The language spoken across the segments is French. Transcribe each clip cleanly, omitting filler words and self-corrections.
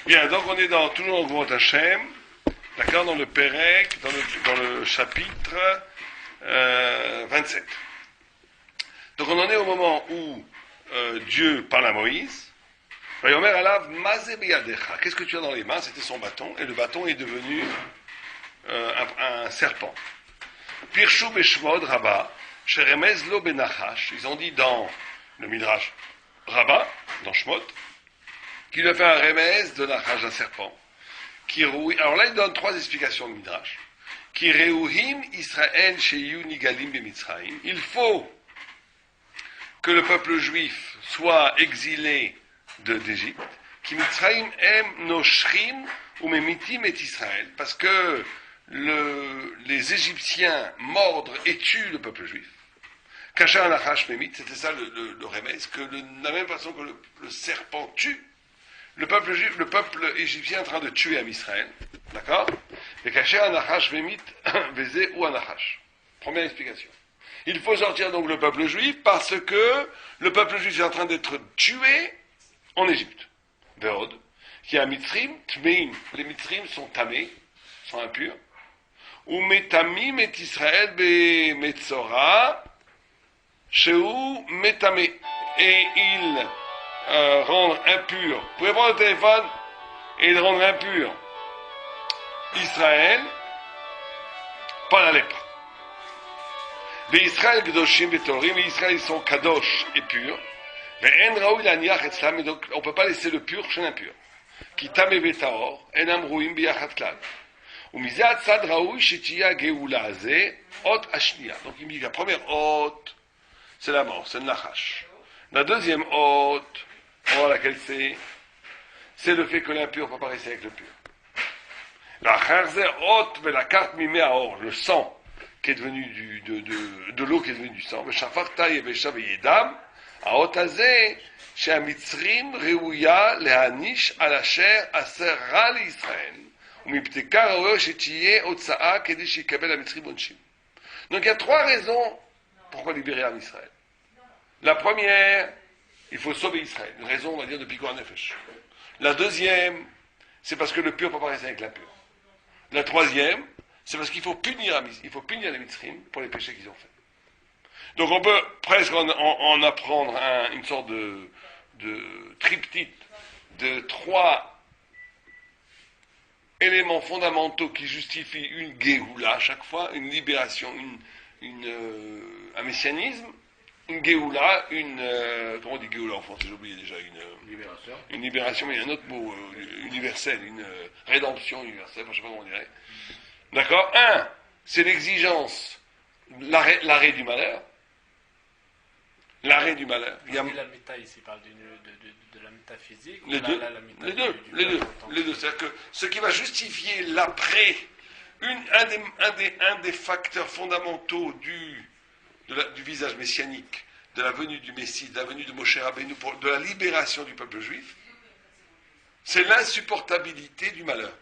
Bien, donc on est toujours en Gvurot Hashem, d'accord, dans le Pérec, dans le chapitre 27. Donc on en est au moment où Dieu parle à Moïse. Vayomer alav mazé beyadecha. Qu'est-ce que tu as dans les mains? C'était son bâton, et le bâton est devenu un serpent. Pirshu beshmod rabba, sheremez lo benachash. Ils ont dit dans le Midrash Rabba, dans Shmot, qu'il a fait un remez de nachash, d'un serpent. Alors là, il donne trois explications de Midrash. Ki reuhim Israël sheyu nigalim bemitzrayim. Il faut que le peuple juif soit exilé d'Égypte. Ki mitzrayim em noshrim ou memitim et Israël. Parce que les Égyptiens mordent et tuent le peuple juif. Kasher nachash memit, c'était ça le remez, que de la même façon que le serpent tue, le peuple juif, le peuple égyptien est en train de tuer Israël, d'accord? Et Kasher anachash memit vezé ou anachash. Première explication. Il faut sortir donc le peuple juif parce que le peuple juif est en train d'être tué en Égypte. Veod, qui a mitzrim, tmeim. Les mitzrim sont tamés, sont impurs. Ou metamim et Israël be metzora. Chez métamé, et ils rendent impur. Vous pouvez prendre le téléphone et ils rendent impur Israël par la lèpre. Les Israël Gdoshim Betorim, les Israël ils sont Kadosh et purs. Mais En Raoui Laniach et Slam, donc on ne peut pas laisser le pur chez l'impur. Qui Tame Betaor, En Amrouim Biachat Klal. Ou Mizat Sad Raoui Shetia Geoula Ze, Ot Ashnia. Donc il me dit que la première Ot, c'est la mort, c'est le nachash. La deuxième hôte, on va voir laquelle c'est le fait que l'impur ne peut pas rester avec le pur. La charze hôte, mais la carte mimé à or, le sang qui est devenu de l'eau qui est devenue du sang. Mais shafarta yevesha veyedam, à otazé, chez Amitzrim, Reouya, Lehanish, Alacher, Asera, l'Israël. Ou mipteka, Raouya, Shetiye, Otsaa, Kedesh, Yikabel, Amitzrim, Bonshim. Donc il y a trois raisons pourquoi libérer Israël. La première, il faut sauver Israël. Une raison, on va dire, de Pikuar Nefesh. La deuxième, c'est parce que le pur ne peut pas rester avec l'impur. La troisième, c'est parce qu'il faut punir les Mitzrim pour les péchés qu'ils ont faits. Donc on peut presque en apprendre une sorte de triptyque de trois éléments fondamentaux qui justifient une Géoula à chaque fois, une libération, un messianisme, une Géoula, comment on dit Géoula en français, j'ai oublié déjà, une libération, mais il y a un autre mot universel, une rédemption universelle, je ne sais pas comment on dirait. D'accord? Un, c'est l'exigence, l'arrêt du malheur. L'arrêt du malheur. Il y a la méta ici, il parle de la métaphysique. Les deux. C'est-à-dire que ce qui va justifier l'après, un des facteurs fondamentaux du visage messianique, de la venue du Messie, de la venue de Moshe Rabbeinu, de la libération du peuple juif, c'est l'insupportabilité du malheur.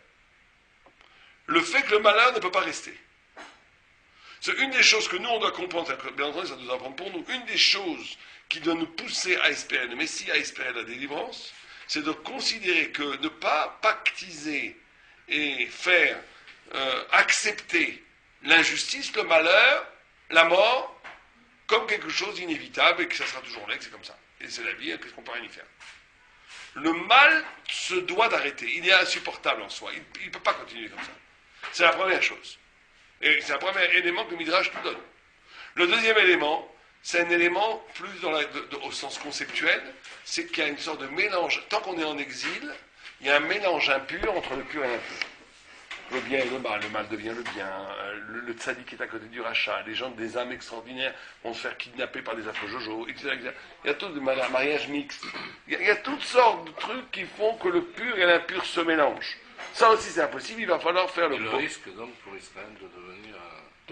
Le fait que le malheur ne peut pas rester. C'est une des choses que nous, on doit comprendre, bien entendu, ça doit apprendre pour nous, une des choses qui doit nous pousser à espérer le Messie, à espérer la délivrance, c'est de considérer que ne pas pactiser et faire accepter l'injustice, le malheur, la mort, comme quelque chose d'inévitable et que ça sera toujours là, que c'est comme ça. Et c'est la vie, qu'est-ce qu'on peut rien y faire. Le mal se doit d'arrêter. Il est insupportable en soi. Il ne peut pas continuer comme ça. C'est la première chose. Et c'est un premier élément que le Midrash nous donne. Le deuxième élément, c'est un élément plus au sens conceptuel, c'est qu'il y a une sorte de mélange. Tant qu'on est en exil, il y a un mélange impur entre le pur et l'impur. Le bien et le mal devient le bien, le tzaddik est à côté du rachat, les gens des âmes extraordinaires vont se faire kidnapper par des affreux jojo, etc., etc. Il y a tout de mariage mixte. Il y a toutes sortes de trucs qui font que le pur et l'impur se mélangent. Ça aussi c'est impossible, il va falloir faire le risque donc pour Israël de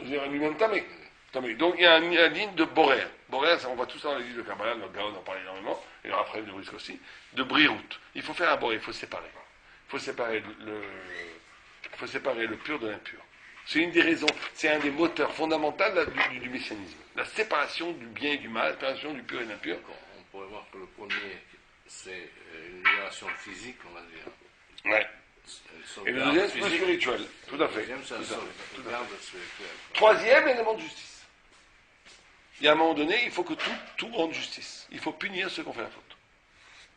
devenir un lui-même tamé. Donc il y a une ligne de Borer. Borer, ça on voit tout ça dans les livres de Kabbalah, le Gaon en parle énormément, et alors après le risque aussi, de Brirout. Il faut faire un Borer, il faut séparer. Il faut séparer le pur de l'impur. C'est une des raisons, c'est un des moteurs fondamentaux du messianisme. La séparation du bien et du mal, la séparation du pur et de l'impur. On pourrait voir que le premier, c'est une libération physique, on va dire. Ouais. Et le deuxième, c'est le spirituel. Tout à fait. Le deuxième, c'est un Tout à fait. sauvegarde spirituelle. Troisième élément de justice. Il y a un moment donné, il faut que tout rende justice. Il faut punir ceux qui ont fait la faute.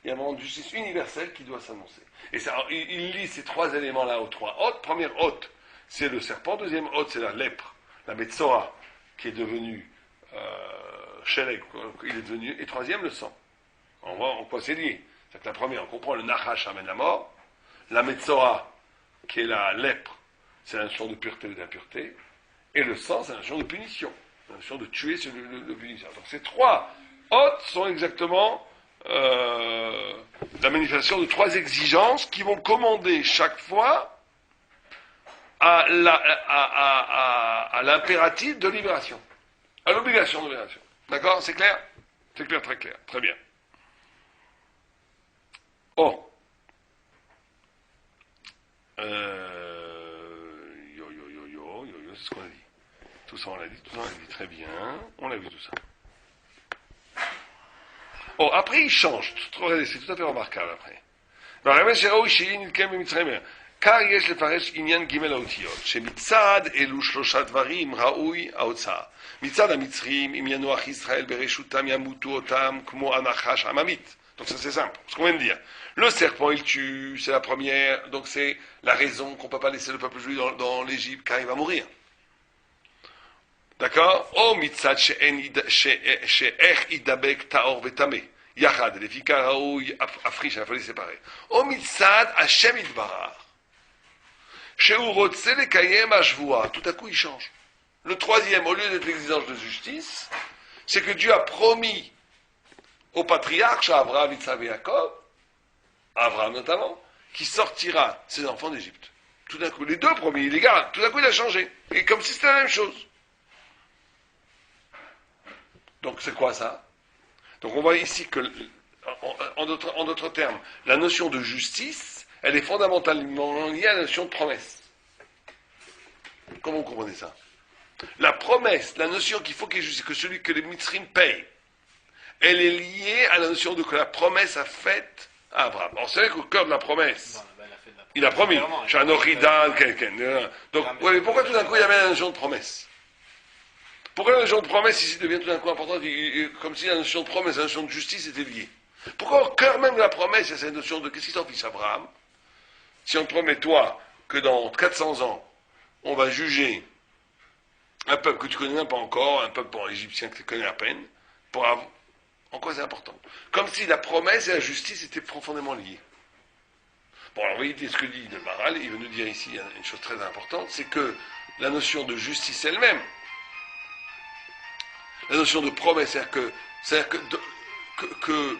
Il y a un moment de justice universelle qui doit s'annoncer. Et ça, il lit ces trois éléments-là aux trois hôtes. Première hôte, c'est le serpent. Deuxième hôte, c'est la lèpre, la Metzora, qui est devenue Shelek, il est devenu. Et troisième, le sang. On voit en quoi c'est lié. C'est que la première, on comprend, le Nachash amène la mort. La Metzora, qui est la lèpre, c'est la notion de pureté ou d'impureté. Et le sang, c'est la notion de punition. La notion de tuer, c'est le punition. Donc ces trois hôtes sont exactement la manifestation de trois exigences qui vont commander chaque fois à l'impératif de libération, à l'obligation de libération. D'accord? C'est clair? C'est clair, très clair. Très bien. Oh. C'est ce qu'on a dit. Tout ça, on l'a dit, très bien. On l'a vu tout ça. Oh, après, il change. C'est tout à fait remarquable, après. car יש לפרש עניין ג' האותיות, שמצד אלו שלושה דברים ראוי ההוצאה. מצד המצרים, אם ינוח ישראל ברשותם ימותו אותם כמו הנחש עממית. Donc ça c'est simple, ce qu'on vient de dire. Le serpent il tue, c'est la première, donc c'est la raison qu'on ne peut pas laisser le peuple juif dans l'Égypte car il va mourir. D'accord? O mitzad she'ech idabek ta'or ve'tameh. יחד, לפי כך ראוי הפריש, אבל ספרי. או מצד השם יתברך, שהוא רוצה לקיים השבועה, tout à coup il change. Le troisième, au lieu d'être l'exigence de justice, c'est que Dieu a promis au patriarche, à Abraham, Yitzhak et Jacob, à Abraham notamment, qui sortira ses enfants d'Égypte. Tout d'un coup, les deux premiers, il les garde, tout d'un coup il a changé. Et comme si c'était la même chose. Donc c'est quoi ça? Donc on voit ici que, en d'autres termes, la notion de justice, elle est fondamentalement liée à la notion de promesse. Comment vous comprenez ça? La promesse, la notion qu'il faut qu'il y ait justice, que celui que les Mitzrim payent, elle est liée à la notion de que la promesse a faite à Abraham. Alors c'est vrai qu'au cœur de la promesse, il a promis, j'ai un oridan, quelqu'un. Donc, ouais, mais pourquoi tout d'un coup il y avait la notion de promesse? Pourquoi la notion de promesse ici devient tout d'un coup importante, comme si la notion de promesse et la notion de justice étaient liées? Pourquoi au cœur même de la promesse, il y a cette notion de qu'est-ce qui s'en fiche Abraham? Si on te promet, toi, que dans 400 ans, on va juger un peuple que tu connais même pas encore, un peuple égyptien que tu connais à peine, en quoi c'est important? Comme si la promesse et la justice étaient profondément liées. Bon, alors vous voyez ce que dit le Maharal, il veut nous dire ici une chose très importante, c'est que la notion de justice elle-même, la notion de promesse, c'est-à-dire que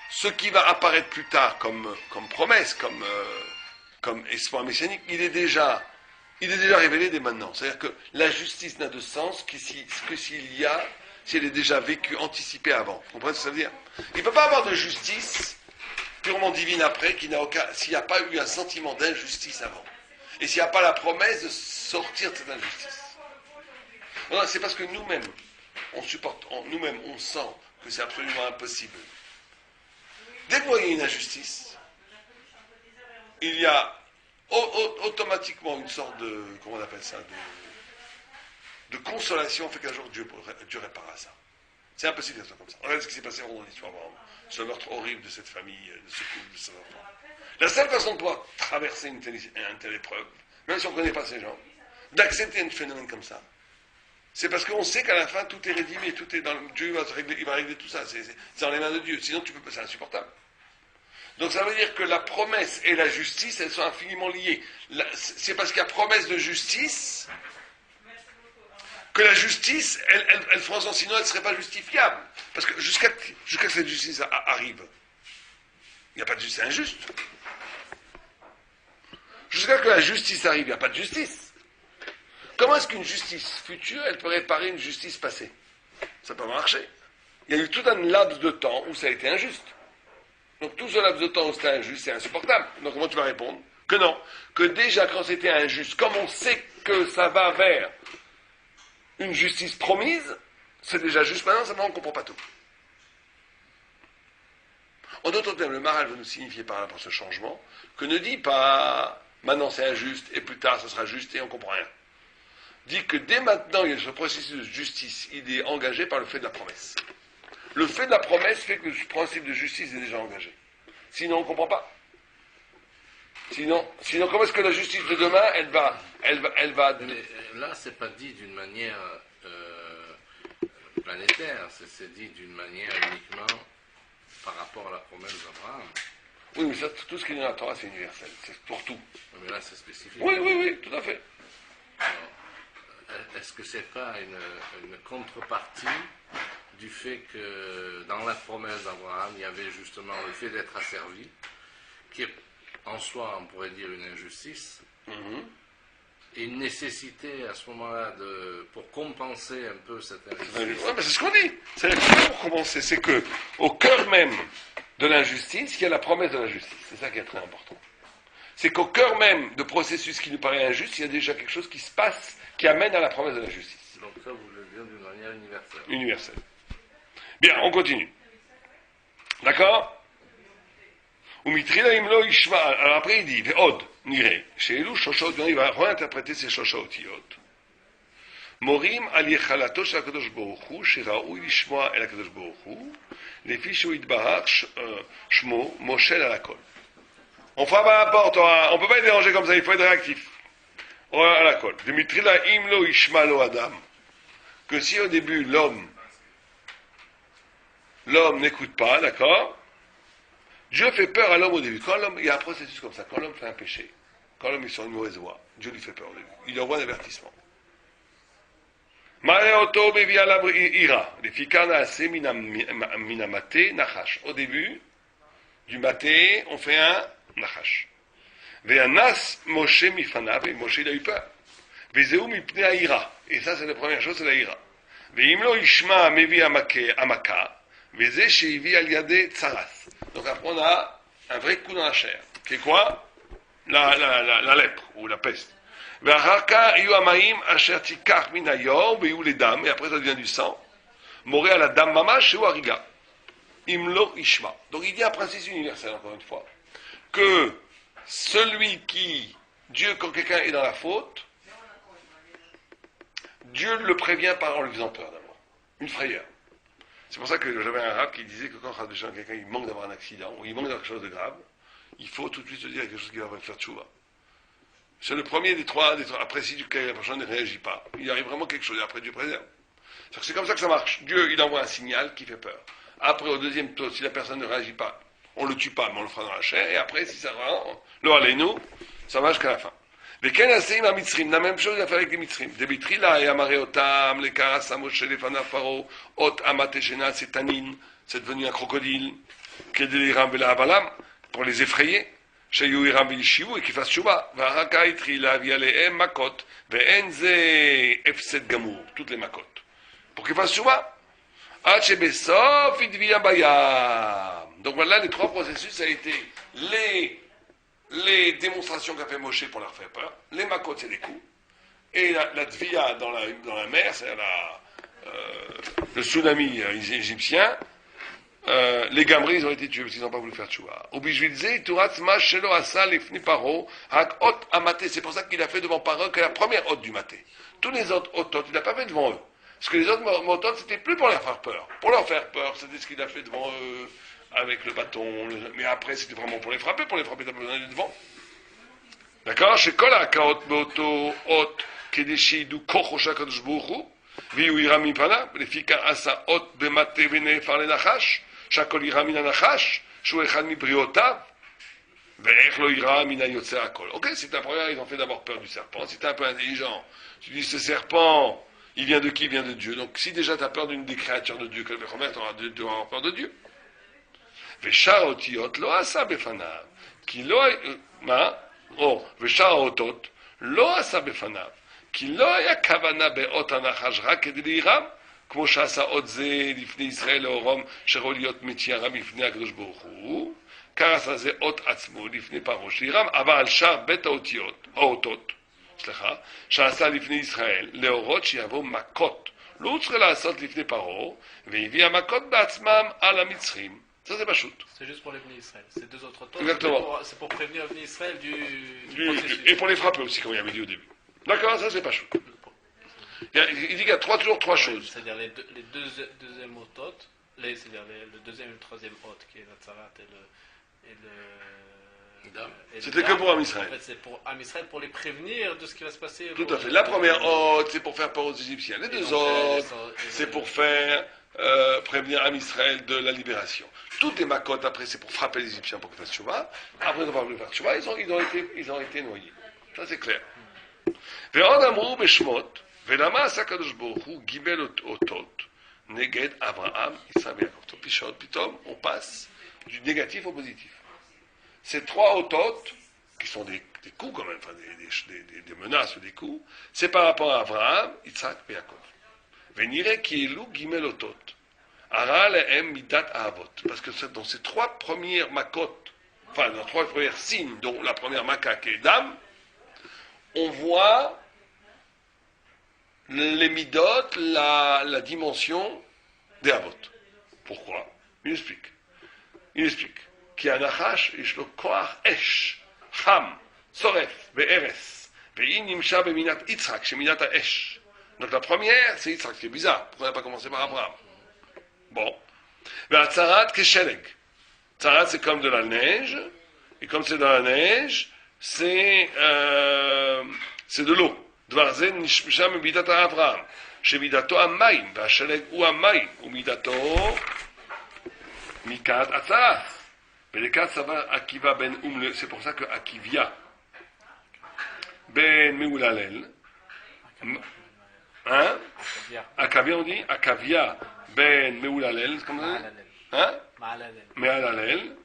ce qui va apparaître plus tard comme promesse, comme espoir messianique, il est déjà révélé dès maintenant. C'est-à-dire que la justice n'a de sens que si elle est déjà vécue, anticipée avant. Vous comprenez ce que ça veut dire? Il ne peut pas avoir de justice purement divine après s'il n'y a pas eu un sentiment d'injustice avant. Et s'il n'y a pas la promesse de sortir de cette injustice. Non, c'est parce que nous-mêmes, nous-mêmes, on sent que c'est absolument impossible. Dès que vous voyez une injustice, il y a automatiquement une sorte de, comment on appelle ça, de consolation, fait qu'un jour Dieu réparera ça. C'est impossible d'être comme ça. Regardez ce qui s'est passé vendredi soir, ce meurtre horrible de cette famille, de ce couple, de ces enfants. La seule façon de pouvoir traverser une telle épreuve, même si on ne connaît pas ces gens, d'accepter un phénomène comme ça, c'est parce qu'on sait qu'à la fin, tout est rédimé, tout est dans Dieu, il va régler tout ça. C'est dans les mains de Dieu. Sinon, c'est insupportable. Donc, ça veut dire que la promesse et la justice, elles sont infiniment liées. C'est parce qu'il y a promesse de justice que la justice, elle fera sens, sinon elle ne serait pas justifiable. Parce que jusqu'à que cette justice arrive, il n'y a pas de justice, c'est injuste. Jusqu'à que la justice arrive, il n'y a pas de justice. Comment est-ce qu'une justice future, elle peut réparer une justice passée? Ça peut marcher. Il y a eu tout un laps de temps où ça a été injuste. Donc tout ce laps de temps où c'était injuste, c'est insupportable. Donc comment tu vas répondre? Que non. Que déjà quand c'était injuste, comme on sait que ça va vers une justice promise, c'est déjà juste maintenant, on ne comprend pas tout. En d'autres termes, le Maharal va nous signifier par là, pour ce changement, que ne dit pas maintenant c'est injuste et plus tard ça sera juste et on ne comprend rien. Dit que dès maintenant, il y a ce processus de justice, il est engagé par le fait de la promesse. Le fait de la promesse fait que le principe de justice est déjà engagé. Sinon, on ne comprend pas. Sinon, comment est-ce que la justice de demain, elle va... Mais là, c'est pas dit d'une manière planétaire, c'est dit d'une manière uniquement par rapport à la promesse d'Abraham. Oui, mais ça, tout ce qui est dans la Torah, c'est universel. C'est pour tout. Mais là, c'est spécifique. Oui, tout à fait. Alors, est-ce que c'est pas une contrepartie du fait que dans la promesse d'Abraham, il y avait justement le fait d'être asservi, qui est en soi, on pourrait dire, une injustice, et une nécessité à ce moment-là pour compenser un peu cette injustice. Oui, mais c'est ce qu'on dit. C'est pour commencer, c'est que au cœur même de l'injustice, il y a la promesse de la justice. C'est ça qui est très important. C'est qu'au cœur même de processus qui nous paraît injuste, il y a déjà quelque chose qui se passe, qui amène à la promesse de la justice. Donc ça, vous le dire d'une manière universelle. Universelle. Bien, on continue. D'accord? Alors après il dit, Ve'od, niré, chez Elou, Shoshot, il va réinterpréter ces Shoshotiot. Morim al yechalato shel HaKadosh Baruch Hu, sheraoui lishmoa el HaKadosh Baruch Hu, lefi shu yitbarach shmo, moshel al hakol. On frappe à la porte, on ne peut pas être dérangé comme ça, il faut être réactif. À la colle. Dimitri la imlo ishma lo adam. Que si au début l'homme n'écoute pas, d'accord? Dieu fait peur à l'homme au début. Quand l'homme, il y a un processus comme ça, quand l'homme fait un péché, quand l'homme est sur une mauvaise voie, Dieu lui fait peur au début. Il envoie un avertissement. Au début du maté, on fait un nachash. Ve'anas Moshe mifanav, et Moshe il a eu peur. Ve'zeu mipnei ha'ira. Et ça c'est la première chose, c'est la ira. Ve'imlo ishma mevi amaka, ve'ze she'ivi al yade tsaras. Donc après on a un vrai coup dans la chair. Qui est quoi? La lèpre, ou la peste. Ve'acharka iyu amaim asher tikach min hayor, ve'yu les dames, et après ça devient du sang. Moré à la dame mamash, she'u hariga. Imlo ishma. Donc il dit un principe universel, encore une fois, que celui qui, Dieu, quand quelqu'un est dans la faute, Dieu le prévient en lui faisant peur d'abord. Une frayeur. C'est pour ça que j'avais un arabe qui disait que quand quelqu'un il manque d'avoir un accident, ou il manque d'avoir quelque chose de grave, il faut tout de suite se dire quelque chose qui va faire tchouva. C'est le premier des trois, après si la personne ne réagit pas, il arrive vraiment quelque chose, et après Dieu préserve. C'est comme ça que ça marche. Dieu, il envoie un signal qui fait peur. Après, au deuxième tour, si la personne ne réagit pas, on ne le tue pas, mais on le fera dans la chair, et après, si ça va, le allez-nous, ça va jusqu'à la fin. Mais quel aseim à Mitzrim, la même chose à faire avec les Mitzrim. Des Mitrila et Amareotam, les Karas, Amoshe, les Fanafaro, Ot, Amateshena, c'est Tanin, c'est devenu un crocodile, Kedeliram, Vela Abalam, pour les effrayer, Shayu Iram, Vilishivu, et qu'ils fassent Shuba, Varaka, Itrila, Vialeem, Makot, Venze, Efset Gamour, toutes les Makot. Pour qu'ils fassent Shuba. Donc voilà, les trois processus, ça a été les démonstrations qu'a fait Moshe pour leur faire peur, les makot, c'est des coups, et la tvia dans la mer, c'est le tsunami égyptien, les gamris, ils ont été tués parce qu'ils n'ont pas voulu faire tchouva. C'est pour ça qu'il a fait devant Paro que la première hôte du maté. Tous les autres hôtes, il n'a pas fait devant eux. Parce que les autres mototes, c'était plus pour leur faire peur. Pour leur faire peur, c'était ce qu'il a fait devant eux, avec le bâton. Mais après, c'était vraiment pour les frapper. Pour les frapper, t'as pas besoin d'aller devant. D'accord? Chez Kola, Kaot, Boto, Hot, Kedeshi, Du, Kochosha, Kadoshbohu, Viu, Irami, Pana, les Fika, Asa, Hot, Bemate, Vene, Farle, Nachash, Shakol, Irami, Nachash, Shuechan, Mi, Briota, Ve'echlo, Irami, Nayotse, Akol. Ok, si t'as première, ils ont fait d'abord peur du serpent. Si t'es un peu intelligent, tu dis, ce serpent, il vient de qui? Il vient de Dieu. Donc, si déjà tu as peur d'une des créatures de Dieu, que le Chomer, tu auras peur de Dieu. Veshar otiot lo asa befanav. Ki lo veshar otot lo asa befanav. Ki lo haya kavana beot hanachash רק כדי לירם, כמו שעשה עוד זה לפני ישראל לאורם, שראו להיות מתיירם לפני הקדוש ברוך הוא, כך עשה זה אות עצמו לפני פרעה שירם, אבל על שאר בית האותות, סליחה, שעשה לפני ישראל, להורות שיבוא מכות. לא צריך לעשות לפני פרעה, והביא המכות בעצמם על המצרים. Ça, c'est pas shoot. C'est juste pour les Bnei Israël. Ces deux autres totes, Exactement. c'est pour prévenir Bnei Israël du processus. Et pour les frapper aussi, comme il avait dit au début. D'accord, ça, c'est pas shoot. Il dit qu'il y a toujours trois choses. C'est-à-dire les deuxièmes hôtes, c'est-à-dire le deuxième et le troisième hôte, qui est la Tzarat et le C'était que pour Am Israël. En fait, c'est pour Am Israël, pour les prévenir de ce qui va se passer. Tout à fait. La première hôte, c'est pour faire peur aux Égyptiens. Les deux autres, c'est pour faire prévenir Am Israël de la libération. Toutes les makotes, après, c'est pour frapper les Égyptiens pour qu'ils fassent Tchouva. Après avoir voulu faire Tchouva, ils ont été noyés. Ça, c'est clair. ועוד אמרו בשמות, ולמה עשה הקדוש ברוך הוא גיבל אותות נגד אברהם, יצחק ויעקב. טוב, פתאום, on passe du négatif au positif. Ces trois autos, qui sont des coups quand même, enfin des menaces ou des coups, c'est par rapport à Abraham, Yitzhak et Yaakov. Venire qui elu gimel otot. Ara lehem midat ahavot. Parce que dans ces trois premières makot, enfin dans trois premières signes, dont la première maka qui est dame, on voit les midot, la dimension des avot. Pourquoi? Il explique. Ki anachash ish lo koach esh, cham, soref, ve'eres, ve'in nimsha beminat Yitzhak, sheminat ha'esh. Donc la première, c'est Yitzhak, c'est bizarre. Pourquoi on n'a pas commencé par Abraham? Bon. Ve'atzarat kesheleg. Tzarat, c'est comme de la neige, et comme c'est de la neige, c'est de l'eau. דבר זה נשמשה ממידת אברהם, שמידתו המים, והשלג הוא המים, ומידתו מכת הצעת. ולכת סבר עקיבא בן c'est pour ça que עקיביה בן מהוללל, hein? עקביה on dit, עקביה בן מהוללל, c'est comme ça? Hein? מהוללל,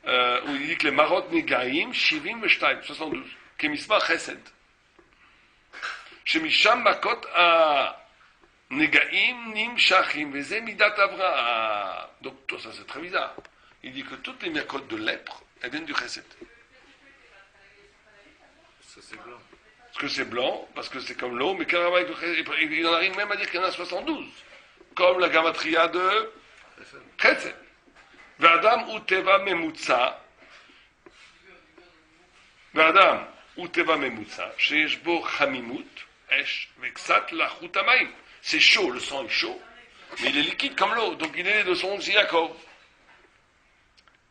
הוא dit que les marottes נגעים 72, 72, כמספר חסד. שמשם מכות הנגעים נמשכים, וזה מידת אברהם. Donc tout ça c'est très bizarre. Il dit que toutes les מכות de lèpre, elles viennent du chesed. Ça c'est blanc. Parce que c'est blanc, parce que c'est comme l'eau, mais carrément avec le chesed. Il en arrive même à dire qu'il y en a 72. Comme la gamatria de chesed. ואדם הוא טבע ממוצע. ואדם הוא טבע ממוצע, שיש בו חמימות, Esh, vexat la chutamaim. C'est chaud, le sang est chaud, mais il est liquide comme l'eau, donc il est de son de Yaakov.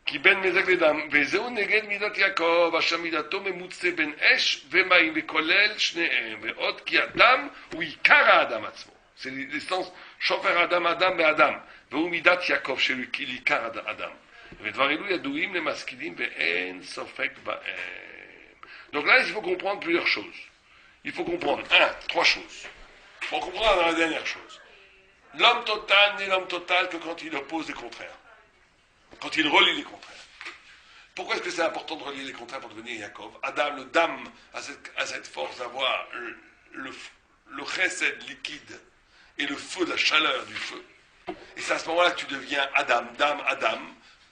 Qui ben mezek ledam, vezeu neged midat Yaakov, asher midato memutze ben esh, vemaim, vekolel shneem, veod ki adam, ou ikara adam atzmo. C'est l'essence, shofer adam adam be'adam, veu midat Yaakov, chez lui, qu'il ikara adam. ודבר אלו ידועים למשכילים ואין ספק בהם. Donc là, il faut comprendre plusieurs choses. Il faut comprendre, trois choses. Il faut comprendre la dernière chose. L'homme total n'est l'homme total que quand il oppose les contraires. Quand il relie les contraires. Pourquoi est-ce que c'est important de relier les contraires pour devenir Yaakov? Adam, le dam, a cette force d'avoir le chesed liquide et le feu, la chaleur du feu. Et c'est à ce moment-là que tu deviens Adam, dam, Adam,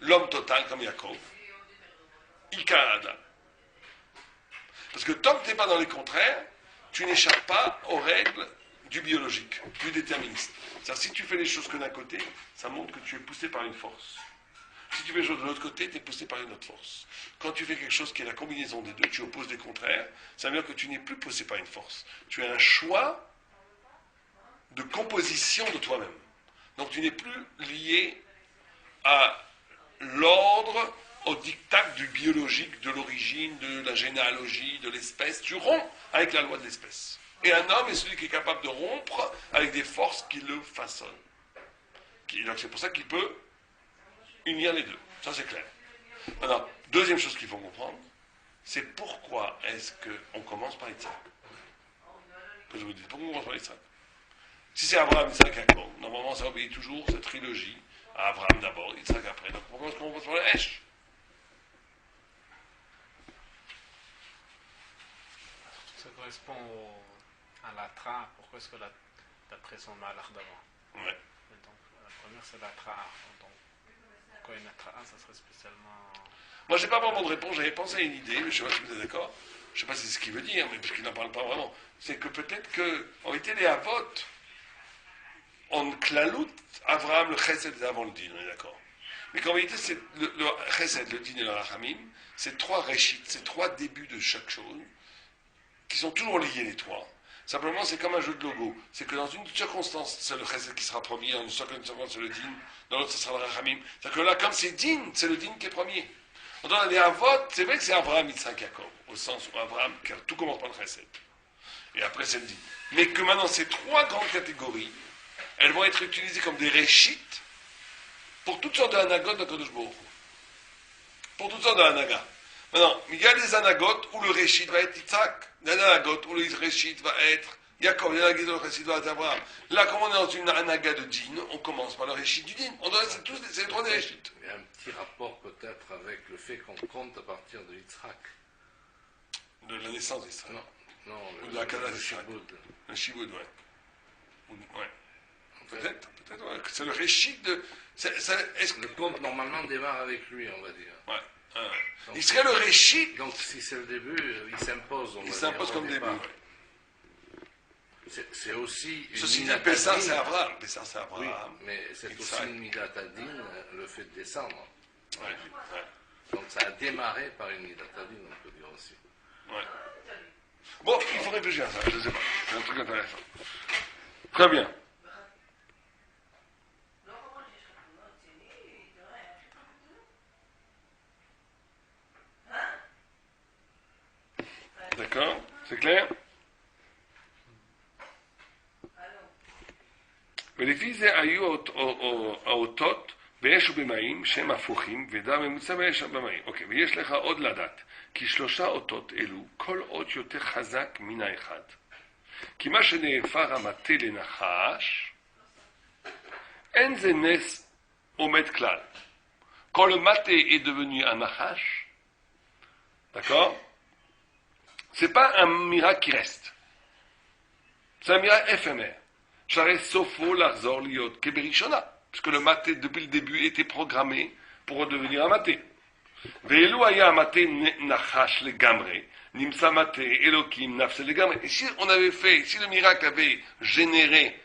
l'homme total comme Yaakov. Ika Adam. Parce que tant que tu n'es pas dans les contraires, tu n'échappes pas aux règles du biologique, du déterministe. C'est-à-dire, si tu fais les choses que d'un côté, ça montre que tu es poussé par une force. Si tu fais les choses de l'autre côté, tu es poussé par une autre force. Quand tu fais quelque chose qui est la combinaison des deux, tu opposes des contraires, ça veut dire que tu n'es plus poussé par une force. Tu as un choix de composition de toi-même. Donc tu n'es plus lié à l'ordre, au diktat du biologique, de l'origine, de la généalogie, de l'espèce. Tu romps avec la loi de l'espèce. Et un homme est celui qui est capable de rompre avec des forces qui le façonnent. Donc c'est pour ça qu'il peut unir les deux. Ça c'est clair. Maintenant, deuxième chose qu'il faut comprendre, c'est pourquoi est-ce qu'on commence par Yitzhak. Que je vous dis, pourquoi on commence par Yitzhak? Si c'est Abraham, Yitzhak, Yaakov, normalement ça obéit toujours cette trilogie. À Abraham d'abord, Yitzhak après. Donc pourquoi est-ce qu'on commence par le Esh? Ça correspond à la tra. Pourquoi est-ce que d'après son malach d'avant? Ouais. Donc, la première, c'est la tra. Donc, pourquoi une tra, ça serait spécialement. Moi, j'ai pas vraiment de réponse. J'avais pensé à une idée, mais je ne sais pas si vous êtes d'accord. Je ne sais pas si c'est ce qu'il veut dire, mais puisqu'il n'en parle pas vraiment. C'est que peut-être que, en réalité, les Avot, on klalout Abraham le chesed avant le din, on est d'accord. mais qu'en réalité, c'est le chesed, le din et le rachamim, c'est 3 réchits, c'est 3 débuts de chaque chose, qui sont toujours liés les 3. Simplement, c'est comme un jeu de logo. C'est que dans une circonstance, c'est le chesed qui sera premier, dans une circonstance, c'est le din, dans l'autre, ce sera le rachamim. C'est-à-dire que là, comme c'est din, c'est le din qui est premier. On donne des avot, c'est vrai que c'est Abraham, Yitzhak, Yaakov, au sens où Abraham, car tout commence par le chesed. Et après, c'est le din. Mais que maintenant, ces 3 grandes catégories, elles vont être utilisées comme des réchits pour toutes sortes d'anagotes de Kodesh Baruch Hu. Pour toutes sortes d'anagas. Maintenant, il y a des anagotes où le réchit va être Yitzhak. Il y a des anagotes où le réchit va être Yaakov. Il y a des anagotes où le réchit va être Abraham. Là, comme on est dans une anaga de din, on commence par le réchit du din. On doit c'est les 3 des réchits. Il y a un petit rapport peut-être avec le fait qu'on compte à partir de Yitzhak. De la naissance d'Israël. Non, Ou de la Kadat le d'Israël. Shiboud. Le Shiboud, ouais. Peut-être, ouais. C'est le réchit de. Est-ce que... Le compte normalement démarre avec lui, on va dire. Ouais. Donc, il serait le réchit. Donc si c'est le début, il s'impose. Il s'impose comme début. C'est aussi une Ceci dit, Midat Pessah, Adin. c'est Abraham. Pessah, c'est Oui, Abraham. mais c'est Yitzhak. aussi une Midat Adin, le fait de descendre. Ouais. Donc ça a démarré par une Midat Adin, on peut dire aussi. Ouais. Bon, il faut réfléchir à ça, je ne sais pas. C'est un truc intéressant. Très bien. D'accord? C'est clair? ולפי זה היו האותות באש ובמים שהם הפוכים ודם ממוצע באש ובמים. אוקיי, ויש לך עוד לדעת כי 3 אותות אלו כל אות יותר חזק מן האחד. כי מה שנהפך המטה לנחש אין זה נס עומד כלל. Quand le maté est devenu un nachash, d'accord? C'est pas un miracle qui reste. C'est un miracle éphémère. J'arrête sofo l'arzor liot keberishona. Parce que le maté, depuis le début, était programmé pour redevenir un maté. Ve'elu aya maté nachash le gamre. Nimsa maté elokim nafse le gamre. Et si on avait fait, si le miracle avait généré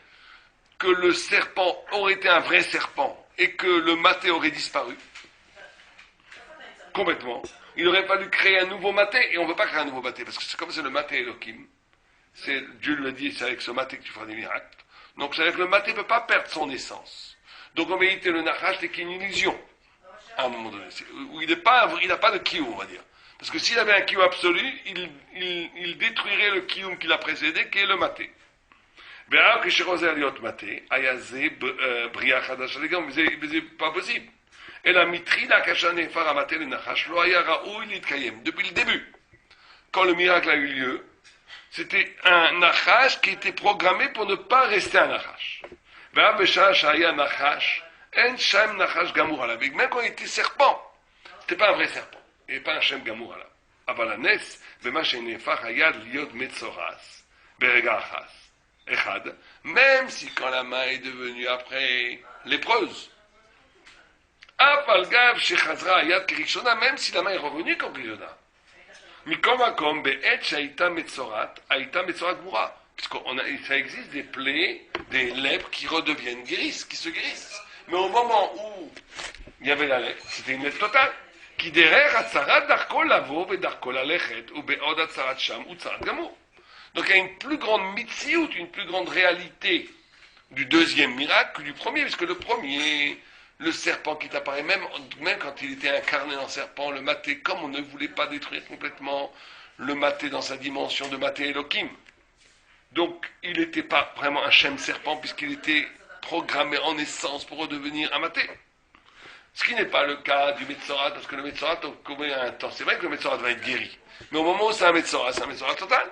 que le serpent aurait été un vrai serpent et que le maté aurait disparu, complètement, il aurait fallu créer un nouveau maté, et on ne veut pas créer un nouveau maté, parce que c'est comme c'est le maté Elohim, Dieu lui a dit, c'est avec ce maté que tu feras des miracles, donc c'est-à-dire que le maté ne peut pas perdre son essence. Donc en vérité, le nachash n'est qu'une illusion, à un moment donné, où il n'a pas de kiyum, on va dire. Parce que s'il avait un kiyum absolu, il détruirait le kiyum qui l'a précédé, qui est le maté. Mais c'est pas possible. Et la mitri la kachane faramate le nachash lo haya raoui litkayem. Depuis le début, quand le miracle a eu lieu, c'était un nachash qui était programmé pour ne pas rester un nachash. Ve'av b'shah shaya nachash en shem nachash gamur alav. Même quand il était serpent, c'était pas un vrai serpent. Il n'est pas un shem gamur alav. אבל הנס, ומה שנהפך היה להיות מצורס ברגע אחד, même si quand la main est devenue après lépreuse, Afalgav shechazra ayad kirishona, même si la main est revenue comme kirishona. Mikom akom be'et shaita metzorat, aita metzorat gmura. Puisque ça existe des plaies, des lèpres qui redeviennent guérissent, qui se guérissent. Mais au moment où il y avait la lèpre, c'était une lèpre totale. Qui derrière atzarat darko lavo ve darko lalechet ou be'od atzarat sham ou tzarat gamur. Donc il y a une plus grande mitziout, une plus grande réalité du deuxième miracle que du premier, puisque le premier, le serpent qui t'apparaît, même quand il était incarné en serpent, le maté, comme on ne voulait pas détruire complètement le maté dans sa dimension de maté Elohim. Donc il n'était pas vraiment un Shem serpent, puisqu'il était programmé en essence pour redevenir un maté. Ce qui n'est pas le cas du Metzorat, parce que le Metzorat, au cours d'un temps, c'est vrai que le Metzorat va être guéri. Mais au moment où c'est un Metzorat total.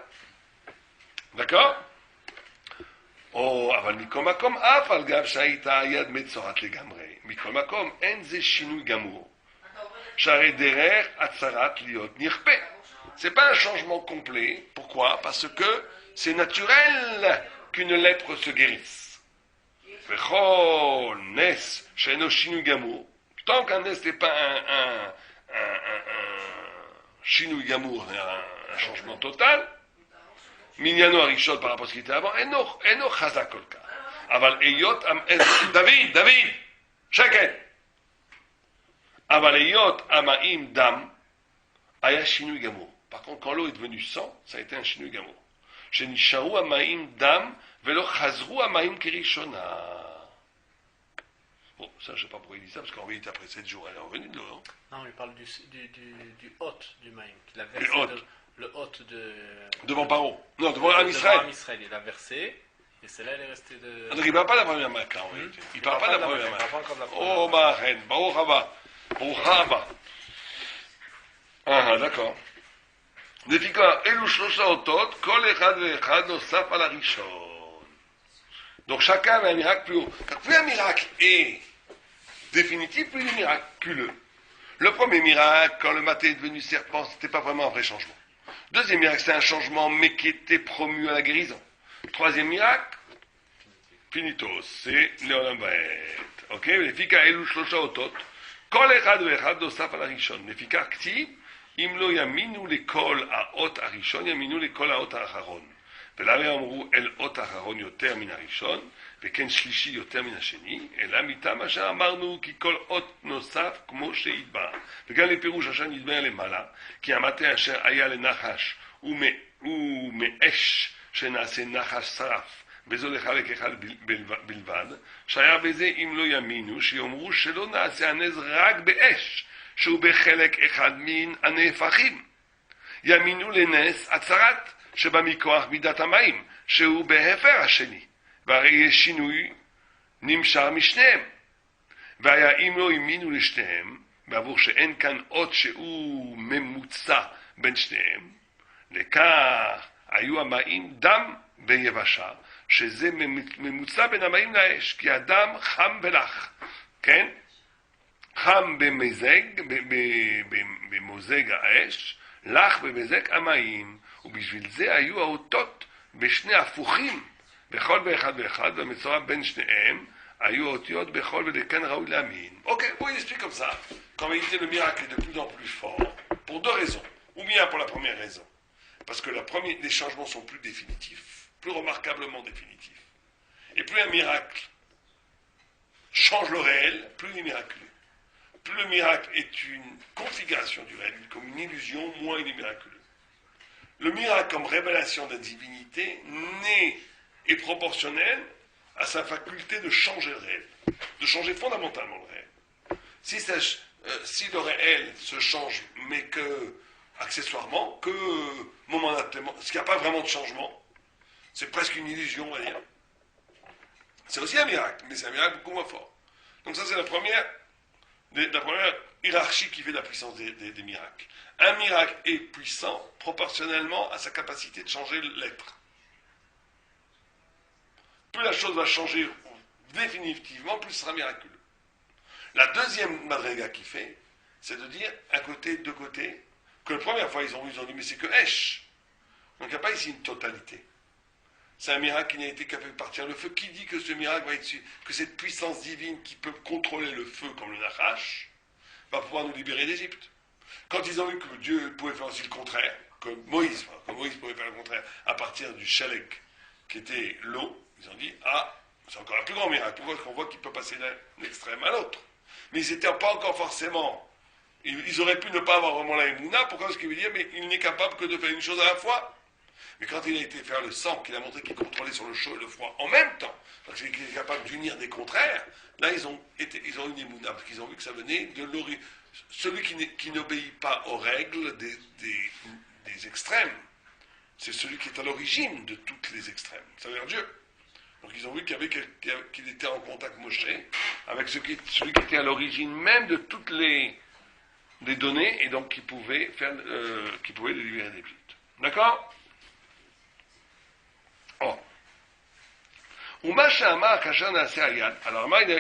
D'accord? Oh, אבל מכל מקום, אף על גב שהייתה היד מצורת לגמרי. מכל מקום, אין זה שינוי גמור. שהרי דרך הצרת להיות נכפה. C'est pas un changement complet. Pourquoi? Parce que c'est naturel qu'une lèpre se guérisse. וכל נס שאינו שינוי גמור, tant qu'un nest n'est pas un שינוי גמור, un changement total, מיניינו הראשון par rapport à ce qui était avant, אינו חזק כל כך. אבל היות, דוד, שקט. Avaleyot amaim dam, aya shinui gamour. Par contre, quand l'eau est devenue sang, ça a été un shinui gamour. Shenisharu amaim dam, velo chazru amaim kirishona. Bon, ça, je sais pas pourquoi il dit ça, parce qu'en réalité, après 7 jours, elle est revenue de l'eau, non? Non, il parle du hôte du Maïm. Il a versé le hôte de... Devant Paro. Non, devant Am Israël. Israël, il a versé, et celle-là, elle est restée de... Donc il ne parle pas de la première Mac, en réalité. Il ne parle pas de la première Mac. Oh, ma reine, Baruch Haba. Baruch Haba. Ah, d'accord. Lefika, Elu Shlosha Otot, Kol Echad Ve'echad Nosaf Al Harishon. Donc chacun avait un miracle plus haut. Car plus un miracle est définitif, plus il est miraculeux. Le premier miracle, quand le maté est devenu serpent, ce n'était pas vraiment un vrai changement. Deuxième miracle, c'est un changement, mais qui était promu à la guérison. Troisième miracle, finitos, c'est Léolam Baet. Ok, l'efika elu shlosha otot, kol echad ve'echad nosaf al harishon. L'efika ktiv, im lo yaminu lekol haot harishon, yaminu lekol haot hacharon. ולמה אמרו אל אות האחרון יותר מן הראשון, וכן שלישי יותר מן השני, אלא מטעם מה שאמרנו כי כל אות נוסף כמו שהתבהר. וגם לפירוש אשר נתבהר למעלה, כי המטה אשר היה לנחש ומאש שנעשה נחש שרף, וזו לחלק אחד בלבד, שהיה בזה אם לא יאמינו, שיאמרו שלא נעשה הנז רק באש, שהוא בחלק אחד מן הנהפכים. יאמינו לנס הצרת, שבא מכוח מידת המים, שהוא בהפר השני, והרי יש שינוי נמשך משניהם. והיה אם לא האמינו לשניהם, בעבור שאין כאן אות שהוא ממוצע בין שניהם, לכך היו המים דם ויבשה, שזה ממוצע בין המים לאש, כי הדם חם ולח, כן? חם במוזג האש, לח במזג המים, ובשביל זה היו האותות בשני הפוכים, בכל ואחד ואחד, והמצורע בין שניהם, היו האותיות בכל ולכן ראוי להאמין. Ok, oui, il explique comme ça. Qu'en réalité, le miracle est de plus en plus fort, pour deux raisons. Ou bien pour la première raison, parce que les changements sont plus définitifs, plus remarquablement définitifs. Et plus un miracle change le réel, plus il est miraculeux. Plus le miracle est une configuration du réel, comme une illusion, moins il est miraculeux. Le miracle comme révélation de la divinité est proportionnel à sa faculté de changer le réel, de changer fondamentalement le réel. Si le réel se change, mais que accessoirement, que momentanément, parce qu'il n'y a pas vraiment de changement, c'est presque une illusion, on va dire. C'est aussi un miracle, mais c'est un miracle beaucoup moins fort. Donc ça, c'est la première hiérarchie qui fait la puissance des miracles. Un miracle est puissant proportionnellement à sa capacité de changer l'être. Plus la chose va changer définitivement, plus ce sera miraculeux. La deuxième madriga qu'il fait, c'est de dire un côté, deux côtés, que la première fois ils ont dit mais c'est que Esh. Donc il n'y a pas ici une totalité. C'est un miracle qui n'a été qu'à faire partir le feu. Qui dit que ce miracle va être que cette puissance divine qui peut contrôler le feu comme le Nachash va pouvoir nous libérer d'Égypte. Quand ils ont vu que Dieu pouvait faire aussi le contraire, que Moïse pouvait faire le contraire à partir du Shalek, qui était l'eau, ils ont dit, ah, c'est encore un plus grand miracle. On voit qu'il peut passer d'un extrême à l'autre. Mais ils n'étaient pas encore forcément... Ils auraient pu ne pas avoir vraiment la Emouna. Pourquoi? Parce qu'il veut dire, mais il n'est capable que de faire une chose à la fois. Mais quand il a été faire le sang, qu'il a montré qu'il contrôlait sur le chaud et le froid en même temps, parce qu'il est capable d'unir des contraires, là ils ont une Emouna, parce qu'ils ont vu que ça venait de l'origine. Celui qui n'obéit pas aux règles des extrêmes, c'est celui qui est à l'origine de toutes les extrêmes. Ça veut dire Dieu. Donc ils ont vu qu'il était en contact Moshe avec celui qui était à l'origine même de toutes les données, et donc qui pouvait les libérer d'Égypte. D'accord? Oh. Alors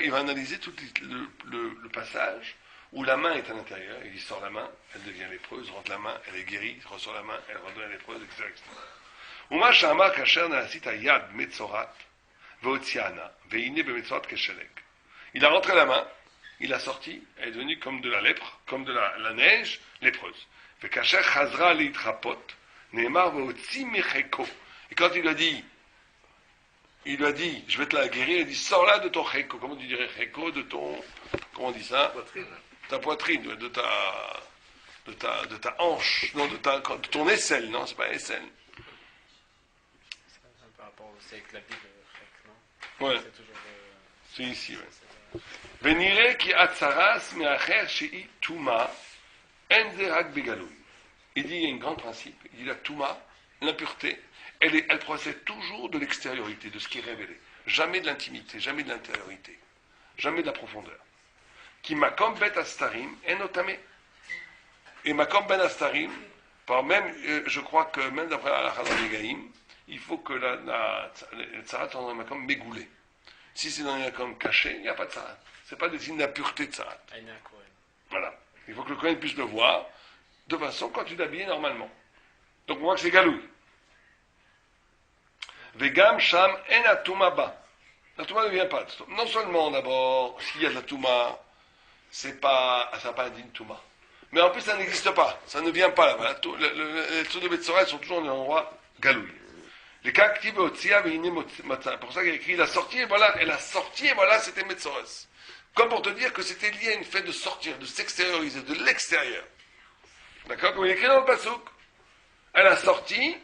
il va analyser tout le passage où la main est à l'intérieur, il sort la main, elle devient lépreuse, rentre la main, elle est guérie, il ressort la main, elle redevient lépreuse, etc. ומה שאמר כאשר נעשית יד מצורעת והוציאנה והנה במצורעת כשלג. Il a rentré la main, il a sorti, elle est devenue comme de la lèpre, comme de la neige, lépreuse. וכאשר חזרה להתחפות, נאמר והוציא מחיקו. Et quand il lui a dit, je vais te la guérir, il dit, sors là de ton cheko. Comment tu dirais cheko? De ton, comment on dit ça? Poitrine. ta poitrine, de ta hanche, non, de ton aisselle, non, c'est pas aisselle. C'est par rapport aussi avec la Bible, non? Ouais, C'est toujours. c'est ici, ouais. Venire ki atzaras me'acher she'i tuma en ze rak begaloui. Il dit, il y a un grand principe, il dit la touma, l'impureté, elle procède toujours de l'extériorité, de ce qui est révélé. Jamais de l'intimité, jamais de l'intériorité, jamais de la profondeur. Qui makom bet astarim en otame. Et makom ben astarim, par même, je crois que même d'après la Chazal il faut que le tzarat soit dans un makom mégoulé. Si c'est dans un makom caché, il n'y a pas de tzarat. Ce n'est pas des signes d'impureté de tzarat. Voilà. Il faut que le Kohen puisse le voir de façon quand tu t'habilles normalement. Donc on voit que c'est galouille. Vegam sham en atuma ba. La touma ne vient pas. Non seulement d'abord, s'il y a de la touma, ça n'a pas un digne touma. Mais en plus, ça n'existe pas. Ça ne vient pas là-bas. Les trucs de Betzora, sont toujours dans un endroit galouille. Les cas actifs Otsia, c'est pour ça qu'il a écrit la sortie, et voilà. Et la sortie, et voilà, c'était Metzoras. Comme pour te dire que c'était lié à une fait de sortir, de s'extérioriser, de l'extérieur. D'accord? Comme il écrit dans le Passouk. Elle a sorti,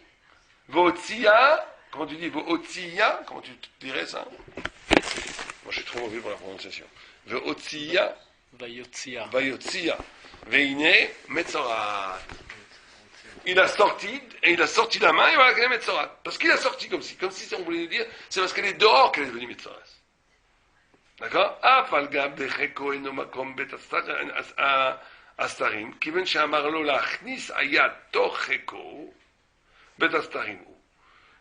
Votsia, comment tu dis, Votsia, comment tu dirais ça? Moi, je suis trop mauvais pour la prononciation. Votsia, Vayotsia, Veine, Metzorat. Il a sorti la main, et voilà qu'elle est Metzorat. Parce qu'il a sorti comme si on voulait nous dire, c'est parce qu'elle est dehors qu'elle est devenue Metzorat. D'accord? Afalgab de Cheko eno makom bet astarim, kiven she'amar lo lachnis ayad toch Cheko bet astarim.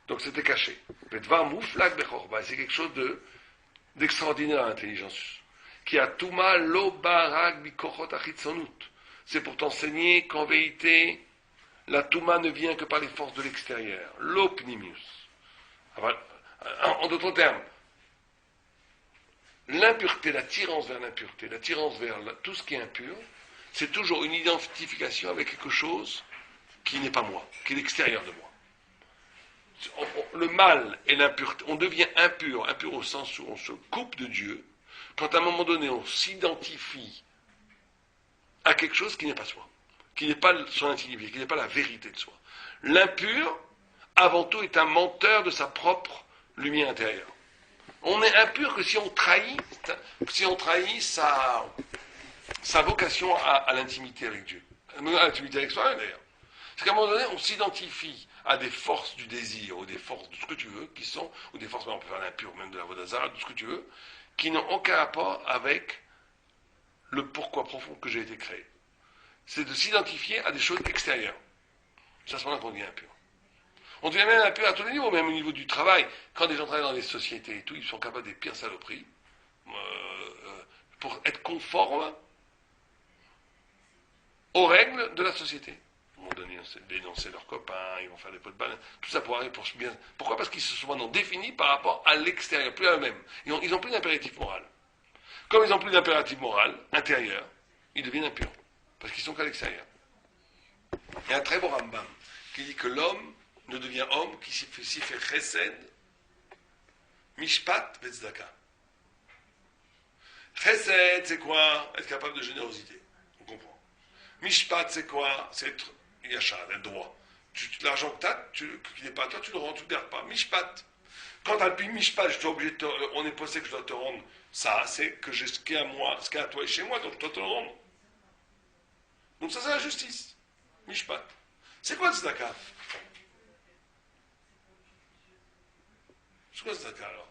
Donc c'était caché. Betvar mouflak bechorba, c'est quelque chose d'extraordinaire à l'intelligence. Qui a touma lo barak bikochot achitzonut. C'est pour t'enseigner qu'en vérité, la touma ne vient que par les forces de l'extérieur. L'opnimius. En d'autres termes, l'impureté, l'attirance vers l'impureté, l'attirance vers tout ce qui est impur, c'est toujours une identification avec quelque chose qui n'est pas moi, qui est l'extérieur de moi. Le mal et l'impureté, on devient impur au sens où on se coupe de Dieu, quand à un moment donné on s'identifie à quelque chose qui n'est pas soi, qui n'est pas son intimité, qui n'est pas la vérité de soi. L'impur, avant tout, est un menteur de sa propre lumière intérieure. On est impur que si on trahit sa vocation à l'intimité avec Dieu, à l'intimité avec soi-même d'ailleurs. C'est qu'à un moment donné, on s'identifie à des forces du désir, ou des forces de ce que tu veux, qui sont, ou des forces, on peut faire l'impur, même de la Vodazara, de ce que tu veux, qui n'ont aucun rapport avec le pourquoi profond que j'ai été créé. C'est de s'identifier à des choses extérieures. C'est à ce moment-là qu'on devient impur. On devient même impur à tous les niveaux, même au niveau du travail. Quand des gens travaillent dans des sociétés et tout, ils sont capables des pires saloperies pour être conformes aux règles de la société. Ils vont dénoncer leurs copains, ils vont faire des pots de balle, tout ça pour arriver pour bien. Pourquoi? Parce qu'ils se sont maintenant définis par rapport à l'extérieur, plus à eux-mêmes. Ils n'ont plus d'impératif moral. Comme ils n'ont plus d'impératif moral intérieur, ils deviennent impurs. Parce qu'ils sont qu'à l'extérieur. Il y a un très beau Rambam qui dit que l'homme ne devient homme qui s'y fait chesed, mishpat, vetzedaka. Chesed, c'est quoi? Être capable de générosité. On comprend. Mishpat, c'est quoi? C'est être yachar, être droit. L'argent que tu as, qui n'est pas à toi, tu le rends, tu ne le gardes pas. Mishpat. Quand tu as le mishpat, on est posé que je dois te rendre ça, c'est que j'ai ce qui est à moi, ce qui est à toi et chez moi, donc je dois te le rendre. Donc ça, c'est la justice. Mishpat. C'est quoi le tzedaka? C'est quoi le tzedaka alors?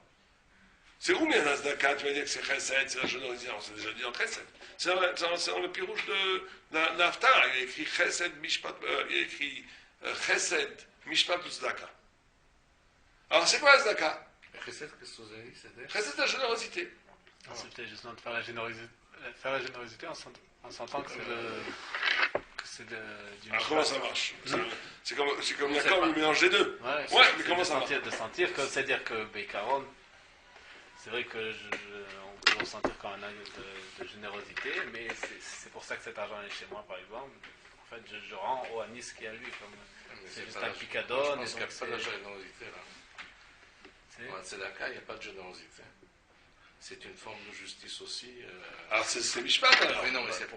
C'est où bien la tzedaka? Tu vas dire que c'est chesed, c'est la générosité. On s'est déjà dit en chesed. C'est dans le pirouche de l'Haftarah. Il y a écrit chesed, mishpat, il y a écrit chesed, mishpat ou tzedaka. Alors c'est quoi la tzedaka? Chesed, qu'est-ce que vous avez dit? Chesed, c'est la générosité. C'était justement de faire la générosité en sentant que c'est du alors comment ça marche? C'est comme Jacob, il mélange les deux. Ouais, mais comment ça marche? De sentir que, c'est-à-dire que Beikaron, c'est vrai que on peut ressentir quand un acte de générosité, mais c'est pour ça que cet argent est chez moi, par exemple. En fait, je rends au Anis qui est à lui. C'est juste un picadon. Je pense qu'il n'y a pas de générosité là. C'est tzedaka, il n'y a pas de générosité. c'est une forme de justice aussi. Alors c'est Mishpat alors. Mais non, mais c'est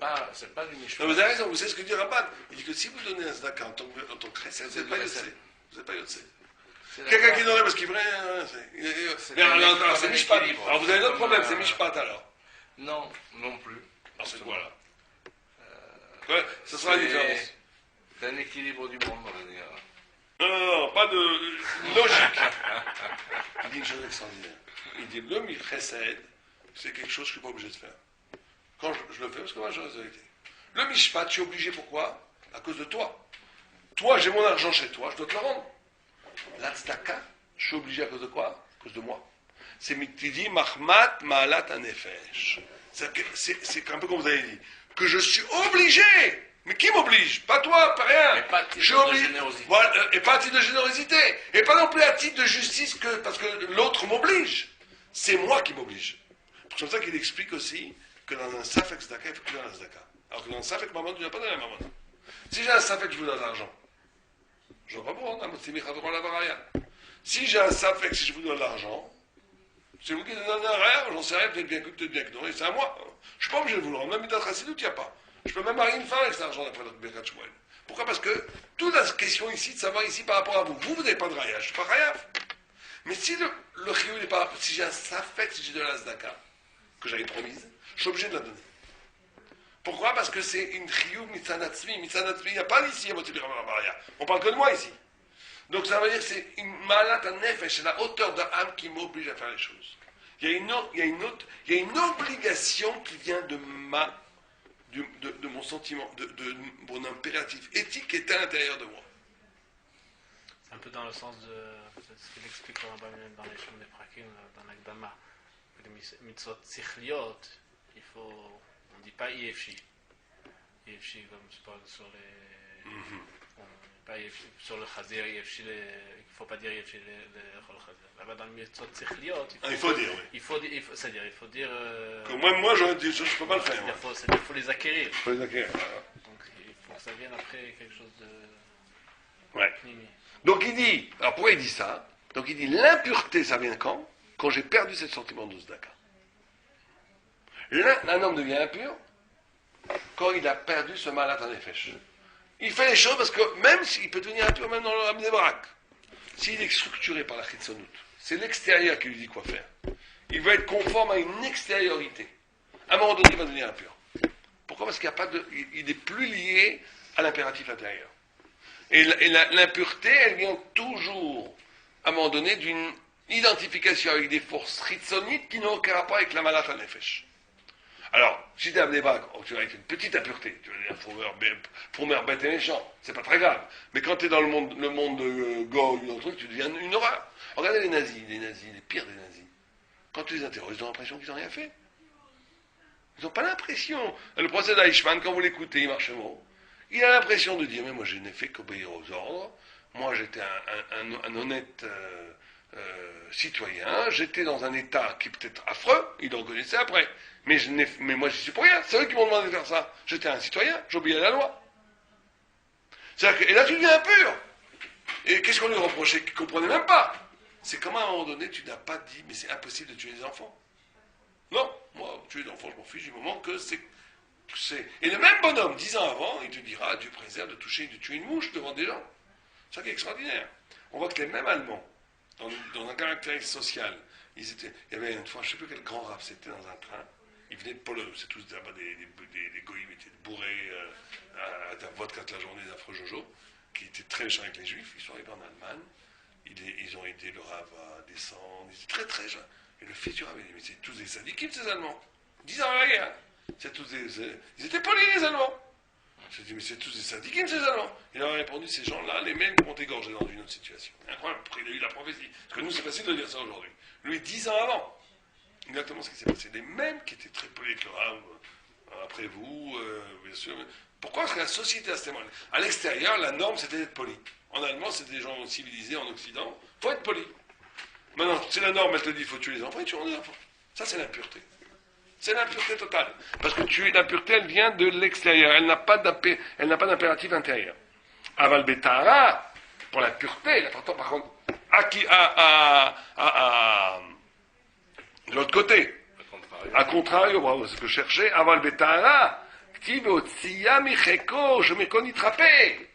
pas du Mishpat. Non, vous avez raison, vous savez ce que dit Rabat. Il dit que si vous donnez un tzedaka en tant que chrétien, vous n'êtes pas yotzé. Vous n'êtes pas yotzé. Quelqu'un qui donnerait parce qu'il vrai. Mais alors c'est Mishpat. Alors vous avez d'autres problèmes, c'est Mishpat alors. Non, non plus. Alors c'est quoi là? Ouais, ça sera la différence. C'est un équilibre du monde, on va dire. Non, pas de logique. Il dit une chose extraordinaire. Il dit le chesed, c'est quelque chose que je ne suis pas obligé de faire. Quand je le fais, parce que moi j'ai la vérité. Le mishpat, je suis obligé pourquoi? À cause de toi. Toi, j'ai mon argent chez toi, je dois te le rendre. La tzedaka, je suis obligé à cause de quoi? À cause de moi. C'est mitidi mahmat ma'alat anefesh. C'est un peu comme vous avez dit. Que je suis obligé. Mais qui m'oblige? Pas toi, pas rien. Et pas à titre de générosité. Voilà, et pas à titre de générosité. Et pas non plus à titre de justice parce que l'autre m'oblige. C'est moi qui m'oblige. C'est comme ça qu'il explique aussi que dans un safek tzedaka, il faut que tu donnes un tzedaka. Alors que dans un safek maman, tu n'as pas donné la maman. Si j'ai un safek, je vous donne de l'argent. Je ne vais pas vous rendre. Si j'ai un safek, si je vous donne l'argent, c'est vous qui donnez rien, j'en sais rien, peut-être bien que non, et c'est à moi. Je ne suis pas obligé de vous le rendre. Même Midat Chassidut, il n'y a pas. Je peux même marier une femme avec cet argent d'après le Birkat Shmuel. Pourquoi? Parce que toute la question ici, de savoir ici par rapport à vous. Vous n'avez pas de raya, je ne suis pas raya. Mais si le chiyuv n'est pas, si j'ai un safek, si j'ai de la tzedaka, que j'avais promise, je suis obligé de la donner. Pourquoi? Parce que c'est une chiyuv mitzanatzmi. Mitzanatzmi, il n'y a pas ici à motiver raya. On parle que de moi ici. Donc ça veut dire que c'est une malat à nefesh, c'est la hauteur de l'âme qui m'oblige à faire les choses. Il y a une obligation qui vient de mon sentiment, de mon impératif éthique qui est à l'intérieur de moi. C'est un peu dans le sens de ce qu'il explique dans les Shem des Prakim, dans l'Agdama. Les mitzvot tzichliyot, on ne dit pas IFI. IFI comme je parle sur les... Pas sur le chazir, il ne faut pas dire IFI le chol chazir. Là-bas dans le mitzvot tzichliyot, il faut dire, oui. C'est-à-dire, il faut dire... Comme moi j'aurais dit, je ne peux pas le faire. Il faut les acquérir. Il faut les acquérir. Donc il faut que ça vienne après quelque chose de... Ouais. Nimi. Donc il dit, alors pourquoi il dit ça? Donc il dit, l'impureté, ça vient quand? Quand j'ai perdu ce sentiment de tzedaka. Un homme devient impur quand il a perdu ce malat en nefesh. Il fait les choses parce que même s'il peut devenir impur, même dans le Rabbi Barak, s'il est structuré par la chitzonout, c'est l'extérieur qui lui dit quoi faire. Il va être conforme à une extériorité. À un moment donné, il va devenir impur. Pourquoi? Parce qu'il n'est plus lié à l'impératif intérieur. Et l'impureté, elle vient toujours, à un moment donné, d'une identification avec des forces chitzonites qui n'ont aucun rapport avec la malat nefesh. Alors, si tu es Abnei Brak, tu vas avec une petite impureté, tu vas dire fourmeur bête et méchant, c'est pas très grave. Mais quand tu es dans le monde de Gog, dans le truc, tu deviens une horreur. Regardez les nazis, les pires des nazis. Quand tu les interroges, ils ont l'impression qu'ils n'ont rien fait. Ils n'ont pas l'impression. Le procès d'Eichmann, quand vous l'écoutez, il marche mot. Il a l'impression de dire, mais moi je n'ai fait qu'obéir aux ordres, moi j'étais un honnête citoyen, j'étais dans un état qui est peut-être affreux, il le reconnaissait après, mais moi j'y suis pour rien, c'est eux qui m'ont demandé de faire ça. J'étais un citoyen, j'obéis à la loi. Et là tu deviens impur. Et qu'est-ce qu'on lui reprochait qu'il ne comprenait même pas? C'est comment à un moment donné tu n'as pas dit, mais c'est impossible de tuer les enfants. Non, moi tuer les enfants je m'en fiche du moment que c'est... Et le même bonhomme, 10 ans avant, il te dira, Dieu préserve de tuer une mouche devant des gens. C'est ça qui est extraordinaire. On voit que les mêmes Allemands, dans un caractère social, il y avait une fois, je ne sais plus quel grand rap c'était dans un train, ils venaient de Pologne, c'est tous là-bas des goïms, étaient bourrés à la vodka toute la journée, des affreux Jojo, qui étaient très méchants avec les juifs, ils sont arrivés en Allemagne, ils ont aidé le rave à descendre, ils étaient très très jeunes. Et le fils du rave, il dit, mais c'est tous des syndiqués ces Allemands, 10 ans avant la guerre. Ils étaient polis les Allemands. Je dis, mais c'est tous des syndiqués ces Allemands. Il a répondu, ces gens-là, les mêmes qui ont égorgé dans une autre situation. Incroyable, après il a eu la prophétie. Parce que nous, c'est facile de dire ça aujourd'hui. Lui, 10 ans avant, exactement ce qui s'est passé. Les mêmes qui étaient très polis avec le rave, après vous, bien sûr. Pourquoi? Parce que la société à ce moment-là, à l'extérieur, la norme, c'était d'être poli. En allemand, c'était des gens civilisés en Occident. Il faut être poli. Maintenant, c'est la norme, elle te dit, il faut tuer les enfants, et tu les enfants. Ça, c'est l'impureté. C'est l'impureté totale. Parce que l'impureté, elle vient de l'extérieur. Elle n'a pas d'impératif intérieur. Aval betara, pour la pureté, par contre, de l'autre côté, contrario. A contrario, bravo, c'est ce que je cherchais, aval betara, ktiv otsia micheko, je m'ai connu trappé.